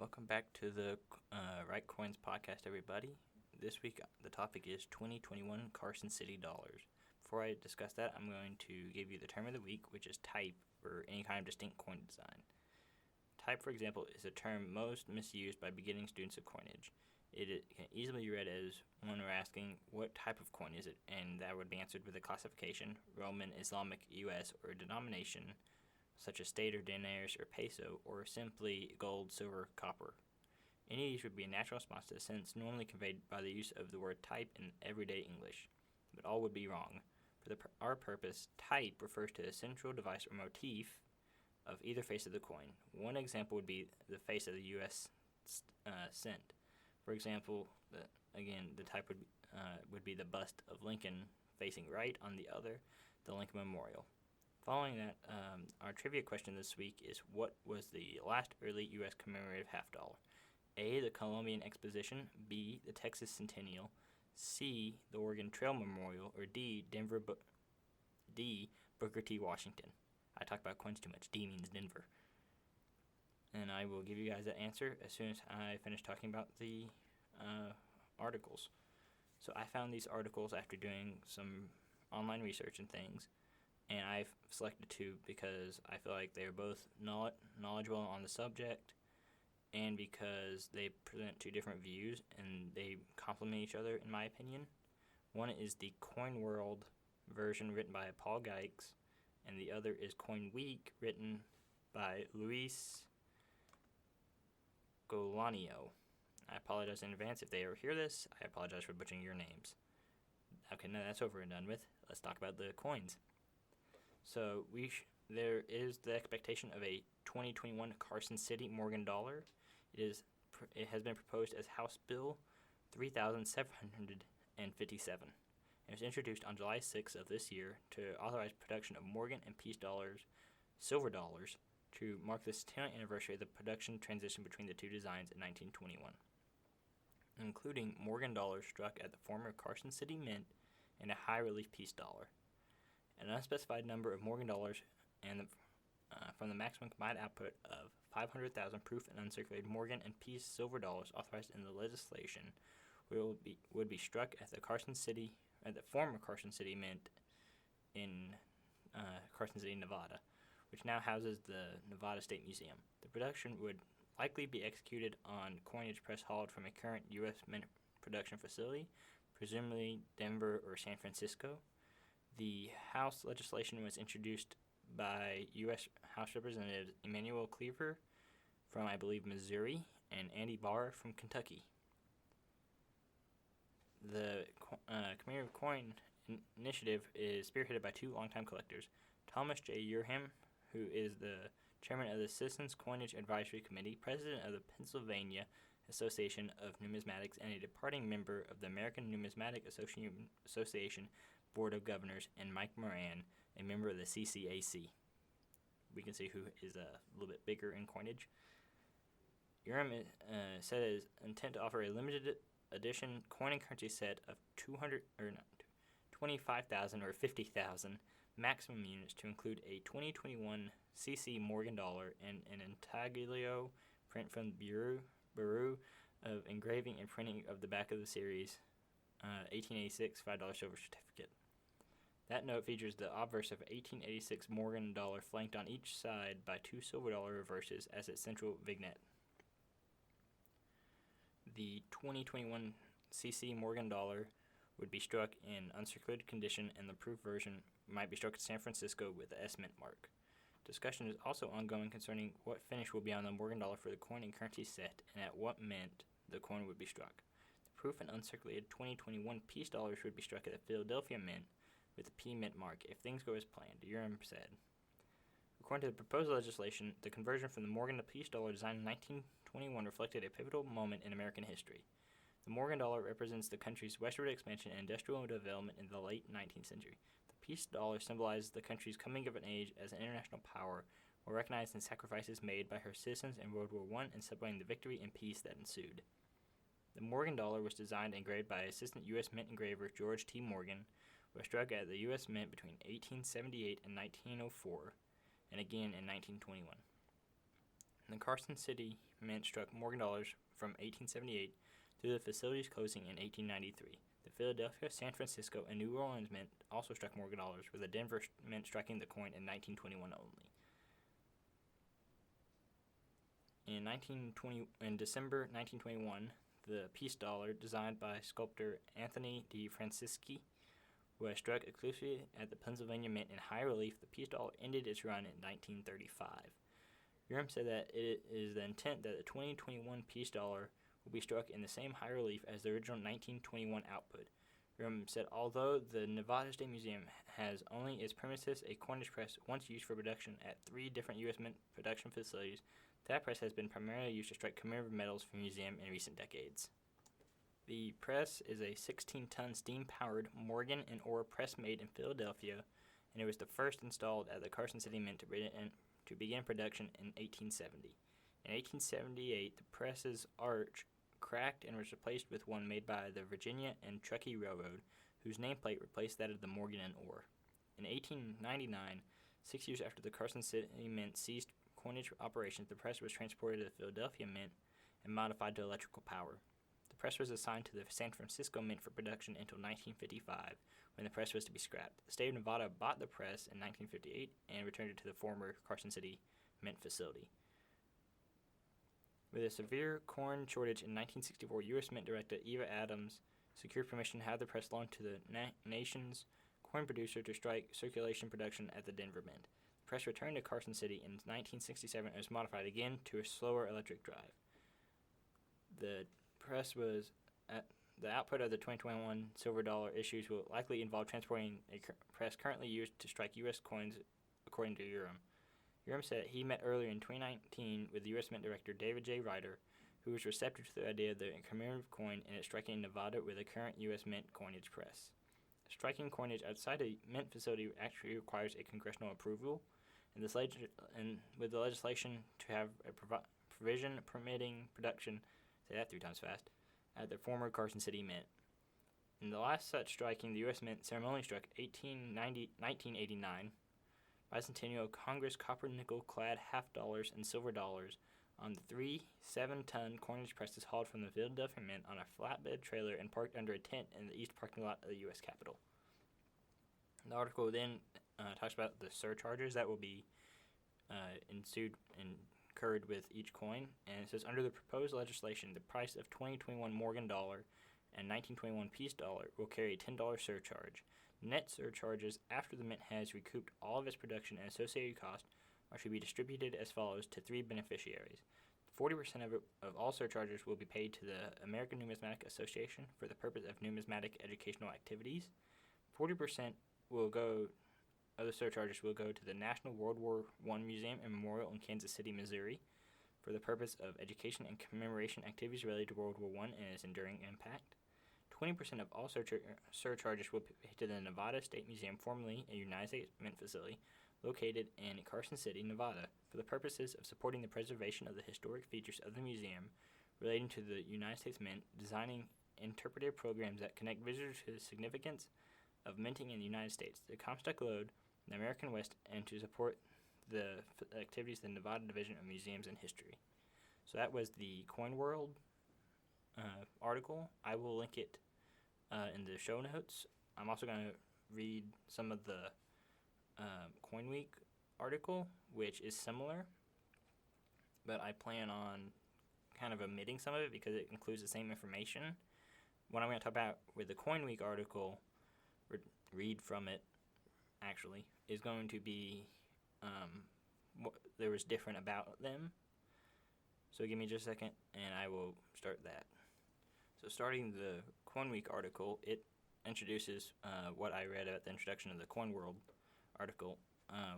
Welcome back to the Right Coins podcast, everybody. This week, the topic is 2021 Carson City dollars. Before I discuss that, I'm going to give you the term of the week, which is type, or any kind of distinct coin design. Type, for example, is a term most misused by beginning students of coinage. It can easily be read as one were asking, what type of coin is it? And that would be answered with a classification, Roman, Islamic, US, or a denomination, such as state or denars or peso, or simply gold, silver, copper. Any of these would be a natural response to the sense normally conveyed by the use of the word type in everyday English, but all would be wrong. For our purpose, type refers to a central device or motif of either face of the coin. One example would be the face of the U.S. cent. For example, the type would be the bust of Lincoln facing right, on the other, the Lincoln Memorial. Following that, our trivia question this week is, what was the last early U.S. commemorative half dollar? A, the Columbian Exposition, B, the Texas Centennial, C, the Oregon Trail Memorial, or D, Booker T. Washington. I talk about coins too much. D means Denver. And I will give you guys that answer as soon as I finish talking about the articles. So I found these articles after doing some online research and things, and I've selected two because I feel like they're both knowledgeable on the subject, and because they present two different views and they complement each other, in my opinion. One is the Coin World version written by Paul Geix, and the other is Coin Week written by Luis Golanio. I apologize in advance if they ever hear this. I apologize for butchering your names. Okay, now that's over and done with. Let's talk about the coins. So there is the expectation of a 2021 Carson City Morgan dollar. It has been proposed as House Bill 3757. It was introduced on July 6th of this year to authorize production of Morgan and Peace dollars, silver dollars, to mark the centennial anniversary of the production transition between the two designs in 1921, including Morgan dollars struck at the former Carson City Mint and a high-relief Peace dollar. An unspecified number of Morgan dollars and from the maximum combined output of 500,000 proof and uncirculated Morgan and Peace silver dollars authorized in the legislation would be struck at the former Carson City Mint in Carson City, Nevada, which now houses the Nevada State Museum. The production would likely be executed on coinage press hauled from a current U.S. mint production facility, presumably Denver or San Francisco. The House legislation was introduced by U.S. House Representatives Emanuel Cleaver from, I believe, Missouri, and Andy Barr from Kentucky. The commemorative coin initiative is spearheaded by two longtime collectors, Thomas J. Urham, who is the chairman of the Citizens Coinage Advisory Committee, president of the Pennsylvania Association of Numismatics, and a departing member of the American Numismatic Association Board of Governors, and Mike Moran, a member of the CCAC. We can see who is a little bit bigger in coinage. Urim said it is intent to offer a limited edition coin and currency set of 25,000 or 50,000 maximum units to include a 2021 CC Morgan dollar and an intaglio print from the Bureau of Engraving and Printing of the back of the series 1886 $5 silver certificate. That note features the obverse of 1886 Morgan dollar flanked on each side by two silver dollar reverses as its central vignette. The 2021 CC Morgan dollar would be struck in uncirculated condition, and the proof version might be struck in San Francisco with the S Mint mark. Discussion is also ongoing concerning what finish will be on the Morgan dollar for the coin and currency set, and at what mint the coin would be struck. The proof and uncirculated 2021 Peace dollars would be struck at the Philadelphia Mint with the P Mint mark if things go as planned, Urim said. According to the proposed legislation, the conversion from the Morgan to Peace dollar design in 1921 reflected a pivotal moment in American history. The Morgan dollar represents the country's westward expansion and industrial development in the late 19th century. The Peace dollar symbolizes the country's coming of an age as an international power, while recognizing sacrifices made by her citizens in World War I and celebrating the victory and peace that ensued. The Morgan dollar was designed and engraved by Assistant U.S. Mint engraver George T. Morgan, was struck at the U.S. Mint between 1878 and 1904, and again in 1921. The Carson City Mint struck Morgan dollars from 1878 through the facility's closing in 1893. The Philadelphia, San Francisco, and New Orleans Mint also struck Morgan dollars, with the Denver Mint striking the coin in 1921 only. In December 1921, the peace dollar, designed by sculptor Anthony de Francisci, was struck exclusively at the Pennsylvania Mint in high relief. The peace dollar ended its run in 1935. Urim said that it is the intent that the 2021 peace dollar will be struck in the same high relief as the original 1921 output. Urim said although the Nevada State Museum has only its premises a coinage press once used for production at 3 different U.S. Mint production facilities, that press has been primarily used to strike commemorative medals for the museum in recent decades. The press is a 16-ton steam-powered Morgan and Orr press made in Philadelphia, and it was the first installed at the Carson City Mint to begin production in 1870. In 1878, the press's arch cracked and was replaced with one made by the Virginia and Truckee Railroad, whose nameplate replaced that of the Morgan and Orr. In 1899, 6 years after the Carson City Mint ceased coinage operations, the press was transported to the Philadelphia Mint and modified to electrical power. The press was assigned to the San Francisco Mint for production until 1955, when the press was to be scrapped. The state of Nevada bought the press in 1958 and returned it to the former Carson City Mint facility. With a severe corn shortage in 1964, U.S. Mint Director Eva Adams secured permission to have the press loaned to the nation's corn producer to strike circulation production at the Denver Mint. The press returned to Carson City in 1967 and was modified again to a slower electric drive. The press was the output of the 2021 silver dollar issues will likely involve transporting a press currently used to strike U.S. coins, according to Urim. Urim said he met earlier in 2019 with the U.S. Mint Director David J. Ryder, who was receptive to the idea of the commemorative coin and its striking in Nevada with a current U.S. Mint coinage press. Striking coinage outside a mint facility actually requires a congressional approval, and with the legislation to have a provision permitting production, say that 3 times fast, at the former Carson City Mint. In the last such striking, the U.S. Mint ceremonially struck 1989 bicentennial Congress copper-nickel-clad half dollars and silver dollars on the 3 7-ton coinage presses hauled from the Philadelphia Mint on a flatbed trailer and parked under a tent in the east parking lot of the U.S. Capitol. The article then talks about the surcharges that will be incurred with each coin, and it says, under the proposed legislation, the price of 2021 Morgan dollar and 1921 peace dollar will carry a $10 surcharge. Net surcharges after the Mint has recouped all of its production and associated costs are to be distributed as follows to 3 beneficiaries. 40% of all surcharges will be paid to the American Numismatic Association for the purpose of numismatic educational activities. 40% of the surcharges will go to the National World War I Museum and Memorial in Kansas City, Missouri, for the purpose of education and commemoration activities related to World War I and its enduring impact. 20% of all surcharges will be paid to the Nevada State Museum, formerly a United States Mint facility, located in Carson City, Nevada, for the purposes of supporting the preservation of the historic features of the museum relating to the United States Mint, designing interpretive programs that connect visitors to the significance of minting in the United States, the Comstock Lode, the American West, and to support the activities of the Nevada Division of Museums and History. So that was the Coin World article. I will link it in the show notes. I'm also going to read some of the Coin Week article, which is similar, but I plan on kind of omitting some of it because it includes the same information. What I'm going to talk about with the Coin Week article, read from it, actually, is going to be what there was different about them. So give me just a second, and I will start that. So starting the Coin Week article, it introduces what I read at the introduction of the Coin World article.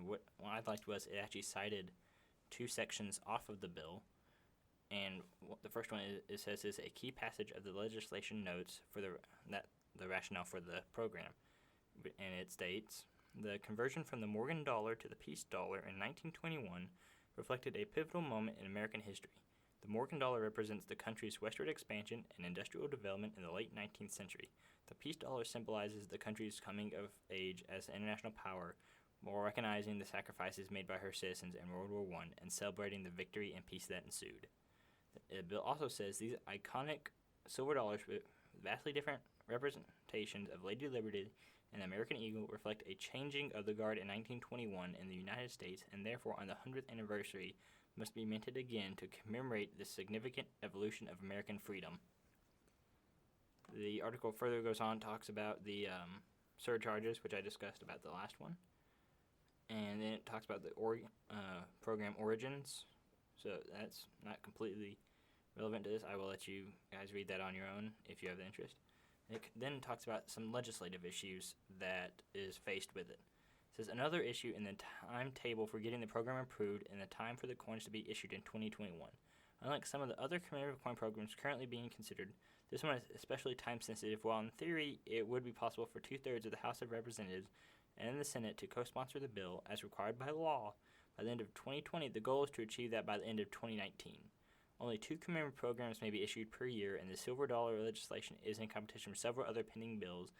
What I liked was it actually cited 2 sections off of the bill, and the first one it says is a key passage of the legislation notes for the rationale for the program, and it states, the conversion from the Morgan dollar to the peace dollar in 1921 reflected a pivotal moment in American history. The Morgan dollar represents the country's westward expansion and industrial development in the late 19th century. The peace dollar symbolizes the country's coming of age as an international power, while recognizing the sacrifices made by her citizens in World War I and celebrating the victory and peace that ensued. The bill also says these iconic silver dollars with vastly different representations of Lady Liberty and the American Eagle reflect a changing of the guard in 1921 in the United States, and therefore on the 100th anniversary must be minted again to commemorate this significant evolution of American freedom. The article further goes on, talks about the surcharges, which I discussed about the last one. And then it talks about the program origins. So that's not completely relevant to this. I will let you guys read that on your own if you have the interest. It then talks about some legislative issues that is faced with it. It says another issue in the timetable for getting the program approved and the time for the coins to be issued in 2021. Unlike some of the other commemorative coin programs currently being considered, this one is especially time sensitive. While in theory it would be possible for 2/3 of the House of Representatives and the Senate to co-sponsor the bill as required by law by the end of 2020, the goal is to achieve that by the end of 2019. Only 2 commemorative programs may be issued per year, and the silver dollar legislation is in competition with several other pending bills,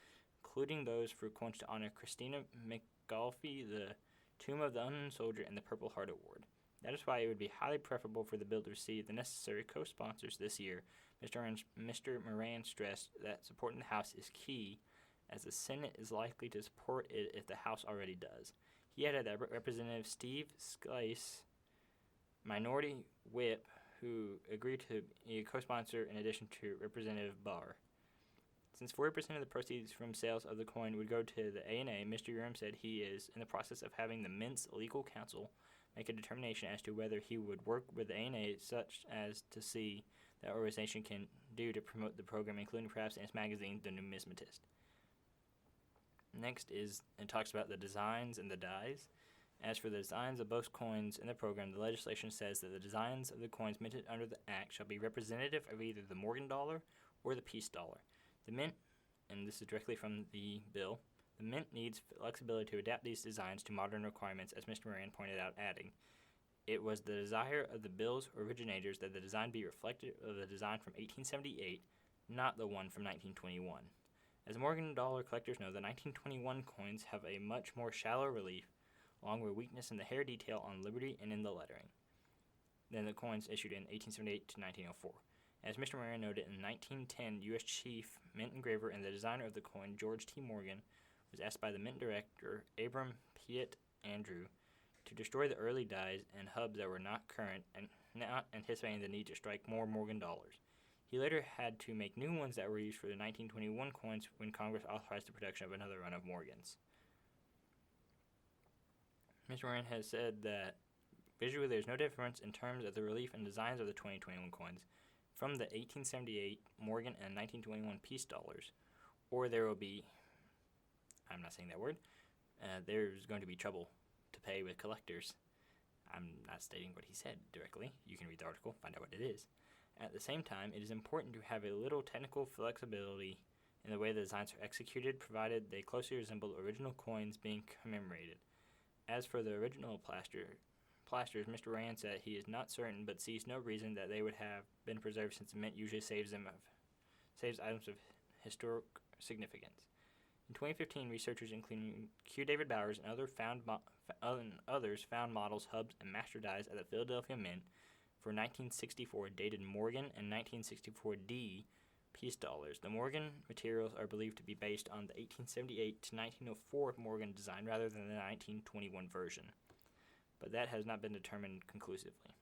including those for coins to honor Christina McAuliffe, the Tomb of the Unknown Soldier, and the Purple Heart Award. That is why it would be highly preferable for the bill to receive the necessary co-sponsors this year. Mr. Moran stressed that support in the House is key, as the Senate is likely to support it if the House already does. He added that Representative Steve Scalise, Minority Whip, who agreed to be a co-sponsor in addition to Representative Barr. Since 40% of the proceeds from sales of the coin would go to the ANA, Mr. Urim said he is in the process of having the Mint's legal counsel make a determination as to whether he would work with the ANA such as to see that organization can do to promote the program, including perhaps in its magazine, The Numismatist. Next is, it talks about the designs and the dies. As for the designs of both coins in the program, the legislation says that the designs of the coins minted under the Act shall be representative of either the Morgan dollar or the peace dollar. The Mint, and this is directly from the bill, the Mint needs flexibility to adapt these designs to modern requirements, as Mr. Moran pointed out, adding, it was the desire of the bill's originators that the design be reflective of the design from 1878, not the one from 1921. As Morgan dollar collectors know, the 1921 coins have a much more shallow relief, along with weakness in the hair detail on Liberty and in the lettering, than the coins issued in 1878 to 1904. As Mr. Moran noted, in 1910, U.S. Chief Mint engraver and the designer of the coin, George T. Morgan, was asked by the Mint director, Abram Piet Andrew, to destroy the early dies and hubs that were not current and not anticipating the need to strike more Morgan dollars. He later had to make new ones that were used for the 1921 coins when Congress authorized the production of another run of Morgans. Mr. Moran has said that visually there's no difference in terms of the relief and designs of the 2021 coins from the 1878 Morgan and 1921 peace dollars, or there will be, I'm not saying that word, there's going to be trouble to pay with collectors. I'm not stating what he said directly. You can read the article, find out what it is. At the same time, it is important to have a little technical flexibility in the way the designs are executed, provided they closely resemble original coins being commemorated. As for the original plasters, Mr. Rand said he is not certain, but sees no reason that they would have been preserved, since the Mint usually saves items of historic significance. In 2015, researchers including Q. David Bowers and others found models, hubs, and master dies at the Philadelphia Mint for 1964 dated Morgan and 1964 peace dollars. The Morgan materials are believed to be based on the 1878 to 1904 Morgan design rather than the 1921 version, but that has not been determined conclusively.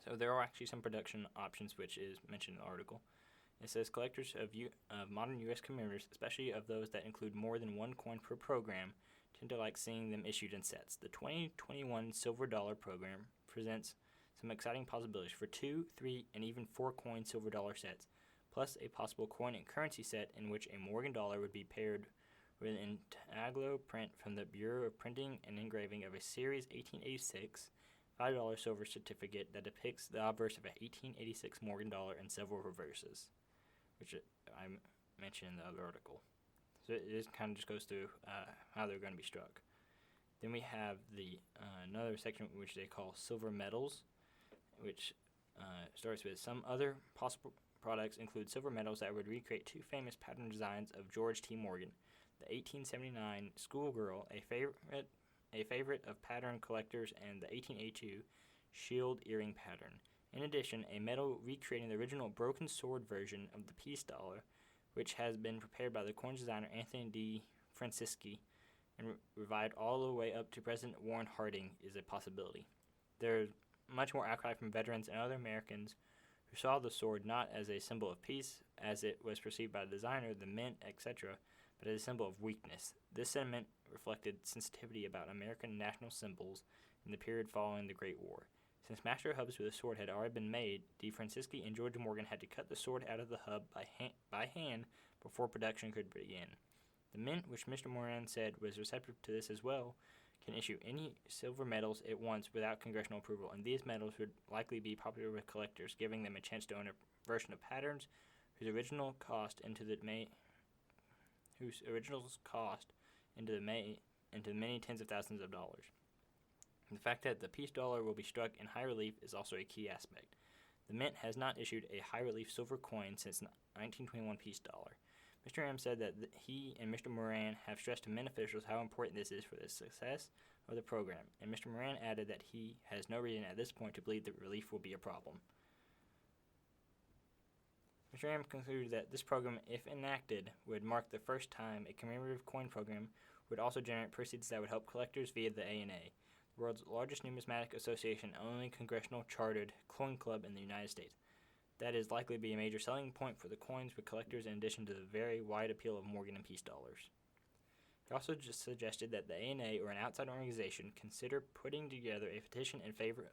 So there are actually some production options, which is mentioned in the article. It says collectors of modern U.S. commemoratives, especially of those that include more than one coin per program, tend to like seeing them issued in sets. The 2021 silver dollar program presents some exciting possibilities for 2, 3, and even 4 coin silver dollar sets, plus a possible coin and currency set in which a Morgan dollar would be paired with an intaglio print from the Bureau of Printing and Engraving of a Series 1886 $5 silver certificate that depicts the obverse of a 1886 Morgan dollar and several reverses, which I mentioned in the other article. So it kind of just goes through how they're going to be struck. Then we have the another section which they call silver medals, which starts with some other possible products include silver medals that would recreate 2 famous pattern designs of George T. Morgan. The 1879 Schoolgirl, a favorite a favorite of pattern collectors and the 1882 shield earring pattern. In addition, a medal recreating the original broken sword version of the peace dollar, which has been prepared by the coin designer Anthony D. Francisci and revived all the way up to President Warren Harding, is a possibility. There is much more outcry from veterans and other Americans who saw the sword not as a symbol of peace, as it was perceived by the designer, the mint, etc., but as a symbol of weakness. This sentiment reflected sensitivity about American national symbols in the period following the Great War. Since master hubs with a sword had already been made, D. Francisci and George Morgan had to cut the sword out of the hub by hand before production could begin. The Mint, which Mr. Moran said was receptive to this as well, can issue any silver medals it wants without congressional approval, and these medals would likely be popular with collectors, giving them a chance to own a version of patterns whose originals cost into the many tens of thousands of dollars. The fact that the peace dollar will be struck in high relief is also a key aspect. The Mint has not issued a high relief silver coin since the 1921 peace dollar. Mr. M said that he and Mr. Moran have stressed to Mint officials how important this is for the success of the program, and Mr. Moran added that he has no reason at this point to believe that relief will be a problem. Mr. M concluded that this program, if enacted, would mark the first time a commemorative coin program would also generate proceeds that would help collectors via the ANA, the world's largest numismatic association, only congressional chartered coin club in the United States. That is likely to be a major selling point for the coins with collectors, in addition to the very wide appeal of Morgan and Peace dollars. He also just suggested that the ANA or an outside organization consider putting together a petition in favor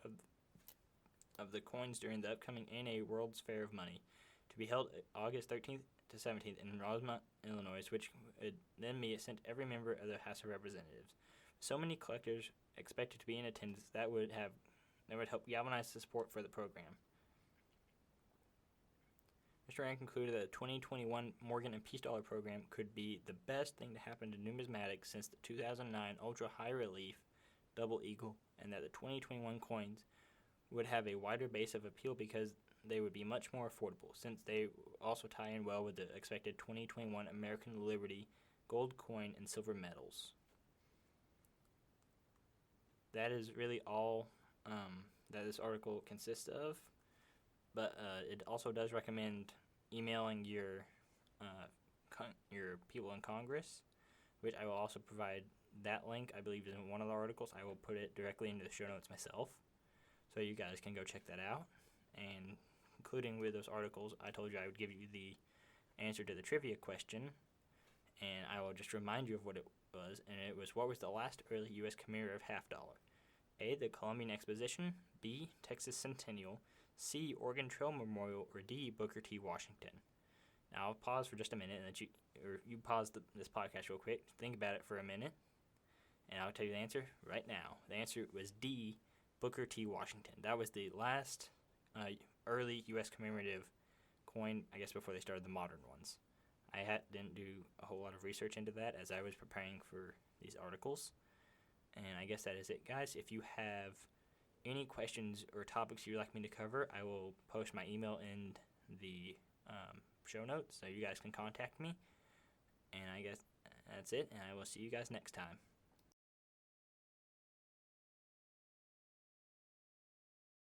of the coins during the upcoming ANA World's Fair of Money, to be held August 13th to 17th in Rosemont, Illinois, which would then be sent to every member of the House of Representatives. So many collectors expected to be in attendance that would help galvanize the support for the program. Mr. Rand concluded that the 2021 Morgan and Peace Dollar program could be the best thing to happen to numismatics since the 2009 Ultra High Relief Double Eagle, and that the 2021 coins would have a wider base of appeal because they would be much more affordable, since they also tie in well with the expected 2021 American Liberty gold coin and silver medals. That is really all that this article consists of. But it also does recommend emailing your people in Congress, which I will also provide that link. I believe in one of the articles. I will put it directly into the show notes myself, so you guys can go check that out. And including with those articles, I told you I would give you the answer to the trivia question, and I will just remind you of what it was. And it was, what was the last early U.S. commemorative half dollar? A, the Columbian Exposition. B, Texas Centennial. C, Oregon Trail Memorial, or D, Booker T. Washington. Now I'll pause for just a minute, and you pause this podcast real quick, think about it for a minute, and I'll tell you the answer right now. The answer was D, Booker T. Washington. That was the last early U.S. commemorative coin, I guess, before they started the modern ones. I didn't do a whole lot of research into that as I was preparing for these articles, and I guess that is it, guys. If you have any questions or topics you'd like me to cover, I will post my email in the show notes so you guys can contact me. And I guess that's it, and I will see you guys next time.